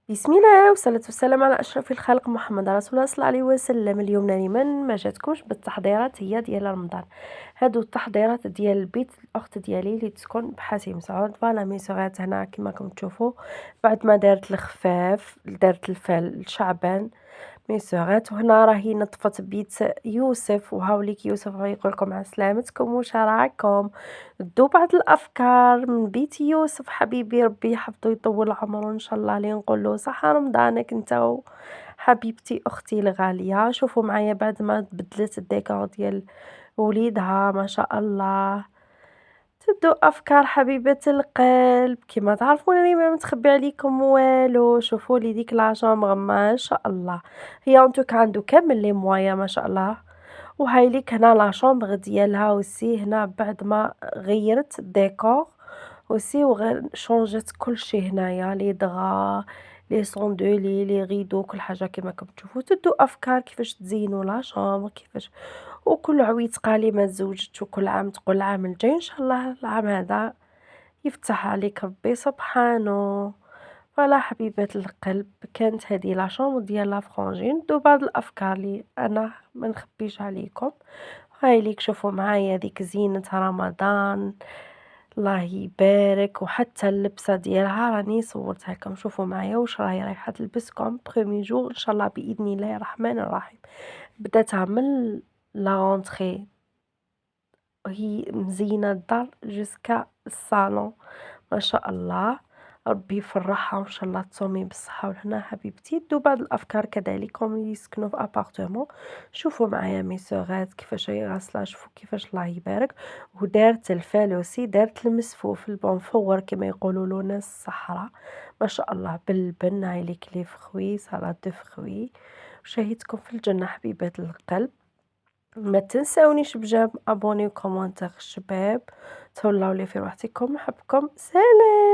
بسم الله والصلاة والسلام على أشرف الخلق محمد رسول الله صلى الله عليه وسلم. اليوم لمن ما جاتكمش بالتحضيرات هي ديال رمضان. هادو التحضيرات ديال البيت الأخت ديالي اللي تسكن بحاتم سعود فوالا ميسوغات هنا كما راكم تشوفوا. بعد ما دارت الخفاف دارت الفال شعبان ميسوغات، وهنا راهي نظفت بيت يوسف وهاوليك يوسف يقول لكم على سلامتكم وش راكم. دو بعض الافكار من بيت يوسف حبيبي، ربي يحفظه يطول عمره ان شاء الله، اللي نقول له صحه رمضانك انت حبيبتي اختي الغاليه. شوفوا معايا بعد ما بدلت الديكور ديال وليدها ما شاء الله. تبدو افكار حبيبه القلب كما تعرفون راني ما متخبي عليكم والو. شوفوا لي ديك لا شامبر ما شاء الله، هي انتو عنده كامل لي موايا ما شاء الله. وهاي ليك هنا لا شامبر ديالها وسي هنا بعد ما غيرت الديكور وسي شونجت كلشي هنايا لي دغا لي صوندولي لي غيدو كل حاجه كما راكم تشوفوا. تدو افكار كيفاش تزينوا لا شامبر كيفاش. وكل عويط قالي ما تزوجت وكل عام تقول العام الجاي ان شاء الله العام هذا يفتح عليك ربي سبحانه. فوالا حبيبة القلب كانت هذه لا شامبر ديال لا فرانجين. دو بعض الافكار اللي انا ما نخبيش عليكم. هاي ليك شوفوا معايا ديك زينة رمضان الله يبارك، وحتى اللبسة ديالها راني صورتها لكم. شوفوا معايا واش راهي رايحة تلبسكم بخومي جور ان شاء الله باذن الله الرحمن الرحيم. بداتها من لا رونتري وهي مزينة الدار جوسكا الصالون ما شاء الله. ربي يفرحها وان شاء الله تصومي بالصحة والهنا حبيبتي. دو بعض الافكار كذلك هم اللي يسكنوا في ابارتمون. شوفوا معايا ميسوغات كيفاش هي غاسله، شوفوا كيفاش الله يبارك. ودارت الفالوسي دارت المسفوف البونفور كما يقولوا له ناس الصحراء ما شاء الله بالبن. هاي ليك لي فخوي سلطه دو فخوي. شهيتكم في الجنة حبيبات القلب. ما تنساونيش بجاب ابوني وكومونتير شباب. تهلاو لي في روحتكم، نحبكم، سلام.